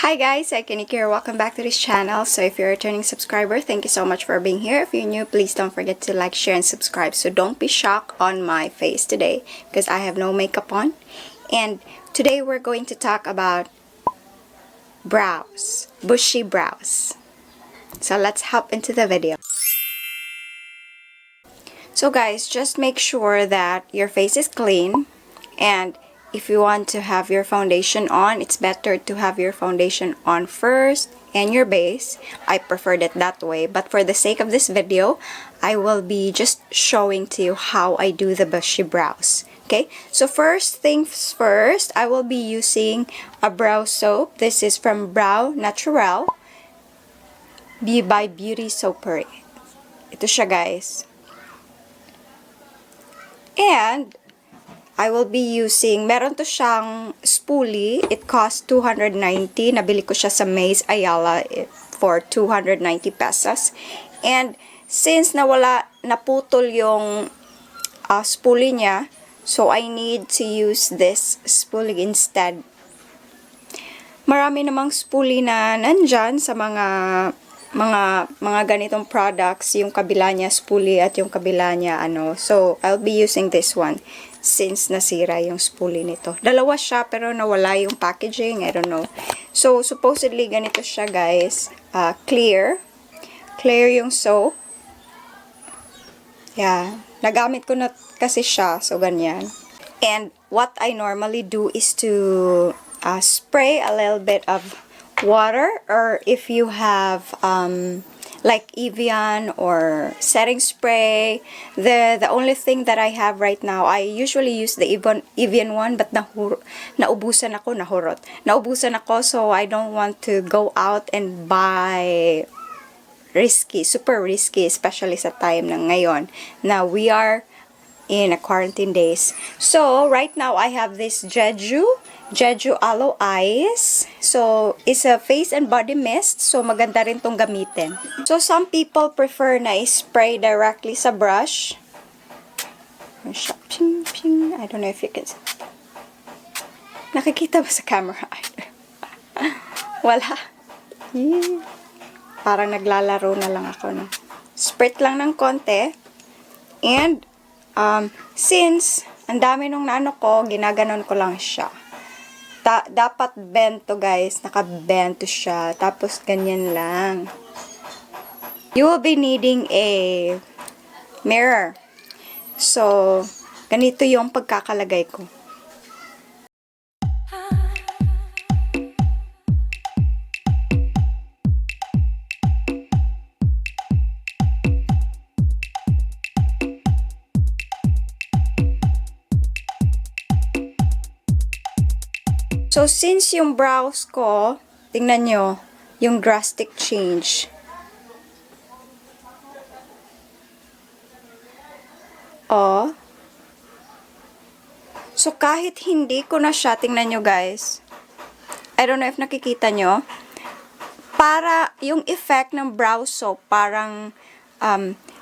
Hi guys, Cykaniki here. Welcome back to this channel. So if you're a returning subscriber, thank you so much for being here. If you're new, please don't forget to like, share, and subscribe. So don't be shocked on my face today because I have no makeup on. And today we're going to talk about brows, bushy brows. So let's hop into the video. So guys, just make sure that your face is clean, and if you want to have your foundation on, it's better to have your foundation on first and your base. I preferred it that way, but for the sake of this video, I will be just showing to you how I do the bushy brows. Okay, so first things first, I will be using a brow soap. This is from Bushy Natural by Beauty Soapery. Ito siya guys. And I will be using, meron to siyang spoolie. It costs 290. Nabili ko siya sa Maze Ayala for 290 pesos. And since naputol yung spoolie niya, so I need to use this spoolie instead. Marami namang spoolie na nandyan sa mga ganitong products, yung kabila niya spoolie at yung kabila niya So I'll be using this one since nasira yung spoolie nito. Dalawa siya pero nawala yung packaging, I don't know. So supposedly ganito siya guys, clear yung soap. Yeah, nagamit ko na kasi siya, so ganyan. And what I normally do is to spray a little bit of water, or if you have like Evian or setting spray. The only thing that I have right now, I usually use the Evian one, but naubusan ako, so I don't want to go out and buy super risky, especially sa time na ngayon na we are in a quarantine days. So right now I have this Jeju Aloe Eyes. So, it's a face and body mist. So, maganda rin tong gamitin. So, some people prefer na spray directly sa brush. I don't know if you can see. Nakikita ba sa camera? Wala. Parang naglalaro na lang ako. No? Spray lang ng konti. And, since ang dami nung nano ko, ginaganon ko lang siya. Dapat bend to guys, naka-bend to siya, tapos ganyan lang. You will be needing a mirror. So, ganito yung pagkakalagay ko. So, since yung brows ko, tingnan nyo, yung drastic change. So, kahit hindi ko na siya, tingnan nyo guys. I don't know if nakikita nyo. Para yung effect ng brow soap, parang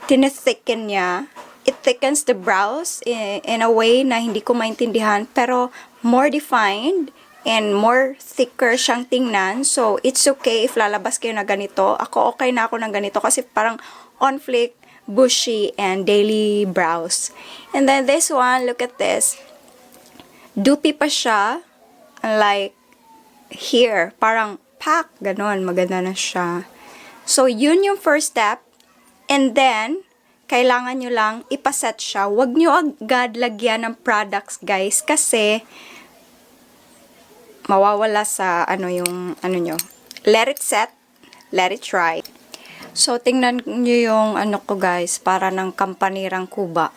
tinithicken niya. It thickens the brows in a way na hindi ko maintindihan, pero more defined and more thicker siyang tingnan. So, it's okay if lalabas kayo na ganito. Ako, okay na ako ng ganito kasi parang on fleek, bushy, and daily brows. And then this one, look at this. Doopy pa siya. Like, here. Parang pack. Ganon. Maganda na siya. So, yun yung first step. And then, kailangan nyo lang ipaset siya. Huwag nyo agad lagyan ng products, guys. Kasi, mawawala sa nyo. Let it set, let it dry. So, tingnan nyo yung ko guys, para ng kampanirang kuba.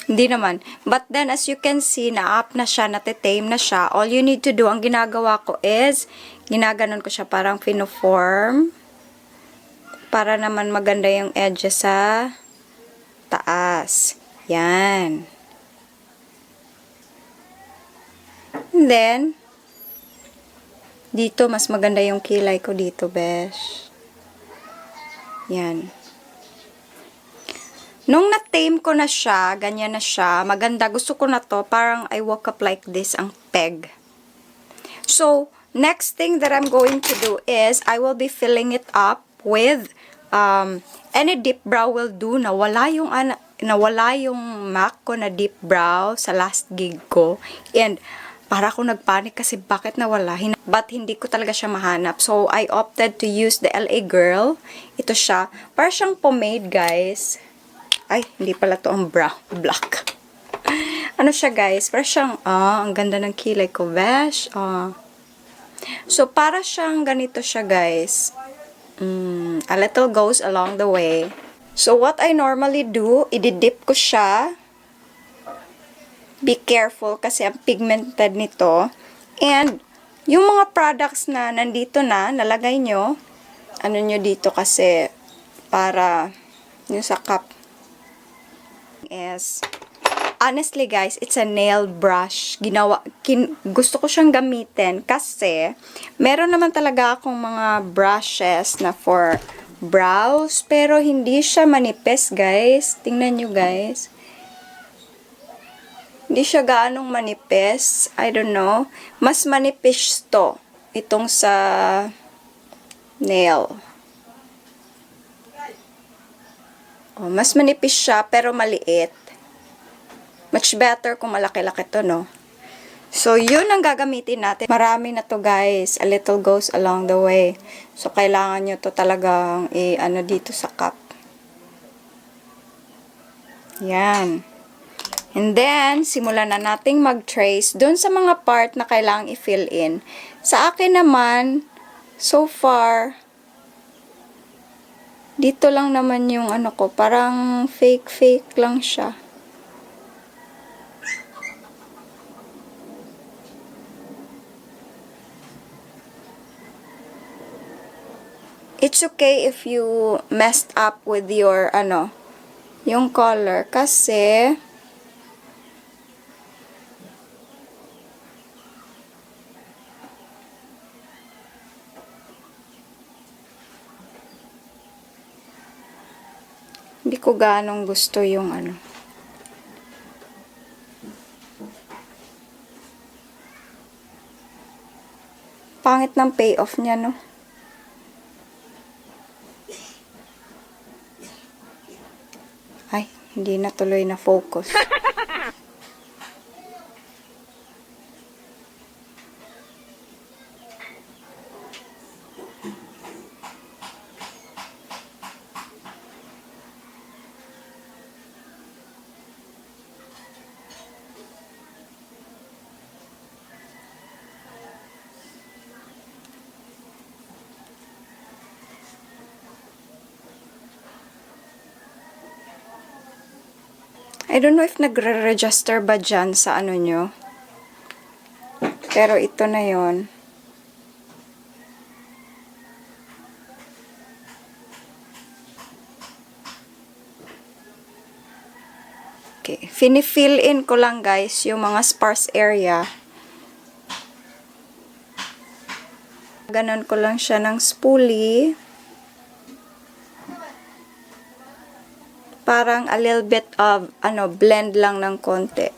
Hindi naman. But then, as you can see, na-up na siya, natitame na siya. All you need to do, ang ginagawa ko is, ginaganon ko siya parang pinoform. Para naman maganda yung edges sa taas. Yan. And then, dito, mas maganda yung kilay ko dito, besh. Yan. Nung na-tame ko na siya, ganyan na siya, maganda, gusto ko na to, parang I woke up like this, ang peg. So, next thing that I'm going to do is, I will be filling it up with, any deep brow will do. Nawala yung MAC ko na deep brow sa last gig ko. And, para ako nagpanik kasi bakit nawala. But hindi ko talaga siya mahanap. So, I opted to use the LA Girl. Ito siya. Para siyang pomade, guys. Ay, hindi pala to ang brow. Black. Ano siya, guys? Para siyang, ang ganda ng kilay ko, besh. So, para siyang ganito siya, guys. A little goes along the way. So, what I normally do, ididip ko siya. Be careful kasi ang pigmented nito. And, yung mga products na nandito na, nalagay nyo, ano nyo dito kasi, para, yung sa cup, is, honestly guys, it's a nail brush. Gusto ko siyang gamitin kasi, meron naman talaga akong mga brushes na for brows, pero hindi siya manipis guys. Tingnan nyo guys. Hindi siya gaanong manipis. I don't know. Mas manipis to. Itong sa nail. Mas manipis siya, pero maliit. Much better kung malaki-laki to, no? So, yun ang gagamitin natin. Marami na to, guys. A little goes along the way. So, kailangan nyo to talagang ano dito sa cup. Yan. And then, simulan na nating mag-trace doon sa mga part na kailangang i-fill in. Sa akin naman, so far, dito lang naman yung ano ko, parang fake lang siya. It's okay if you messed up with your, yung color, kasi, hindi ko ganong gusto yung pangit ng payoff niya, no? Ay, hindi na tuloy na focus. I don't know if nagre-register ba dyan sa ano nyo. Pero ito na yon. Okay. Fini-fill in ko lang guys yung mga sparse area. Ganon ko lang siya ng spoolie. Parang a little bit of, blend lang ng konti.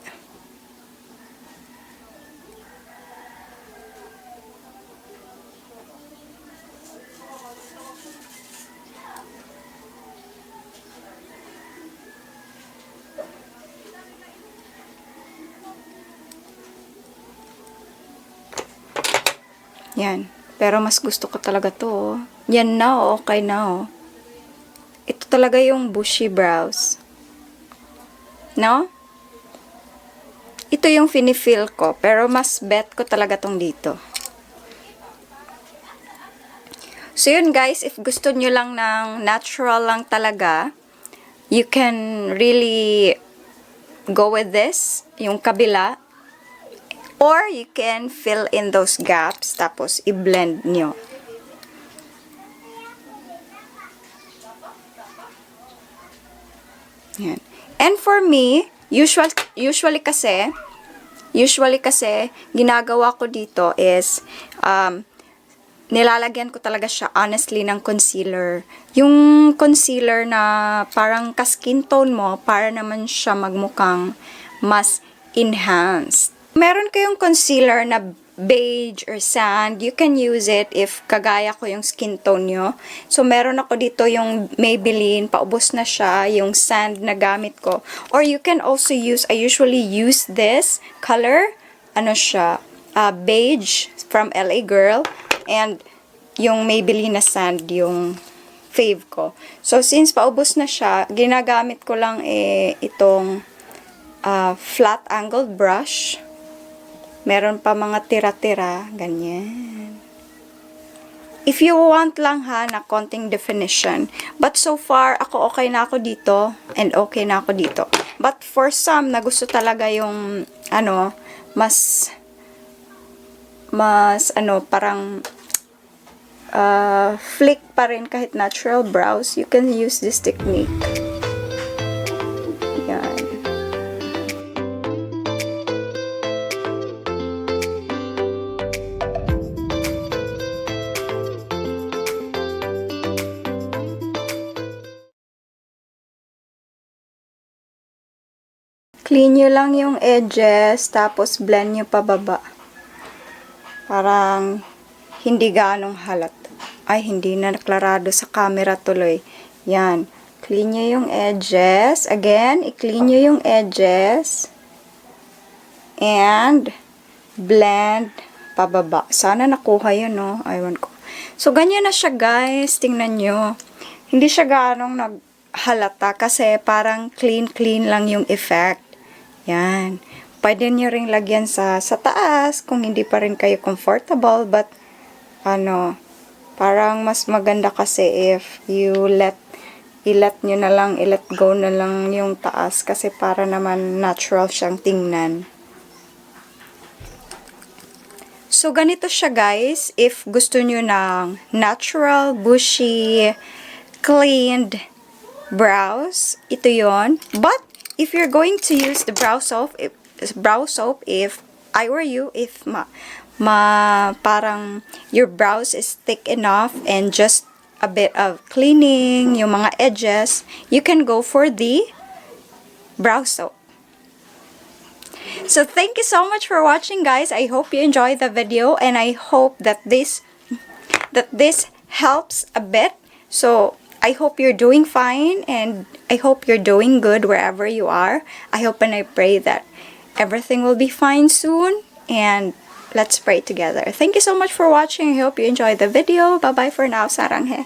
Yan. Pero mas gusto ko talaga to. Yan na, okay na, Ito talaga yung bushy brows. No? Ito yung fini-fill ko. Pero mas bet ko talaga tong dito. So yun guys, if gusto nyo lang ng natural lang talaga, you can really go with this, yung kabila. Or you can fill in those gaps, tapos i-blend nyo. Yan. And for me, usually kasi, ginagawa ko dito is, nilalagyan ko talaga siya, honestly, ng concealer. Yung concealer na parang ka-skin tone mo, para naman siya magmukhang mas enhanced. Meron kayong concealer na beige or sand, you can use it if kagaya ko yung skin tone nyo. So, meron ako dito yung Maybelline, paubos na siya, yung sand na gamit ko. Or you can also use, I usually use this color, ano siya, beige from LA Girl, and yung Maybelline na sand, yung fave ko. So, since paubos na siya, ginagamit ko lang itong flat angled brush. Meron pa mga tira-tira, ganyan. If you want lang ha, na konting definition. But so far, ako okay na ako dito, and okay na ako dito. But for some, na gusto talaga yung, mas, parang, flick pa rin kahit natural brows, you can use this technique. Yan. Clean nyo lang yung edges, tapos blend nyo pababa. Parang hindi ganong halat. Ay, hindi na naklarado sa camera tuloy. Yan. Clean nyo yung edges. Again, i-clean nyo yung edges. And blend pababa. Sana nakuha yun, no? Aywan ko. So, ganyan na siya, guys. Tingnan nyo. Hindi siya ganong naghalata kasi parang clean lang yung effect. Yan. Pwede nyo ring lagyan sa taas kung hindi pa rin kayo comfortable. But, parang mas maganda kasi if you let go na lang yung taas kasi para naman natural siyang tingnan. So, ganito siya guys. If gusto nyo ng natural, bushy, cleaned brows, ito yon. But, if you're going to use the brow soap, if I were you, if parang your brows is thick enough and just a bit of cleaning, yung mga edges, you can go for the brow soap. So, thank you so much for watching, guys. I hope you enjoyed the video, and I hope that this helps a bit. So, I hope you're doing fine, and I hope you're doing good wherever you are. I hope and I pray that everything will be fine soon, and let's pray together. Thank you so much for watching. I hope you enjoyed the video. Bye-bye for now. Saranghe.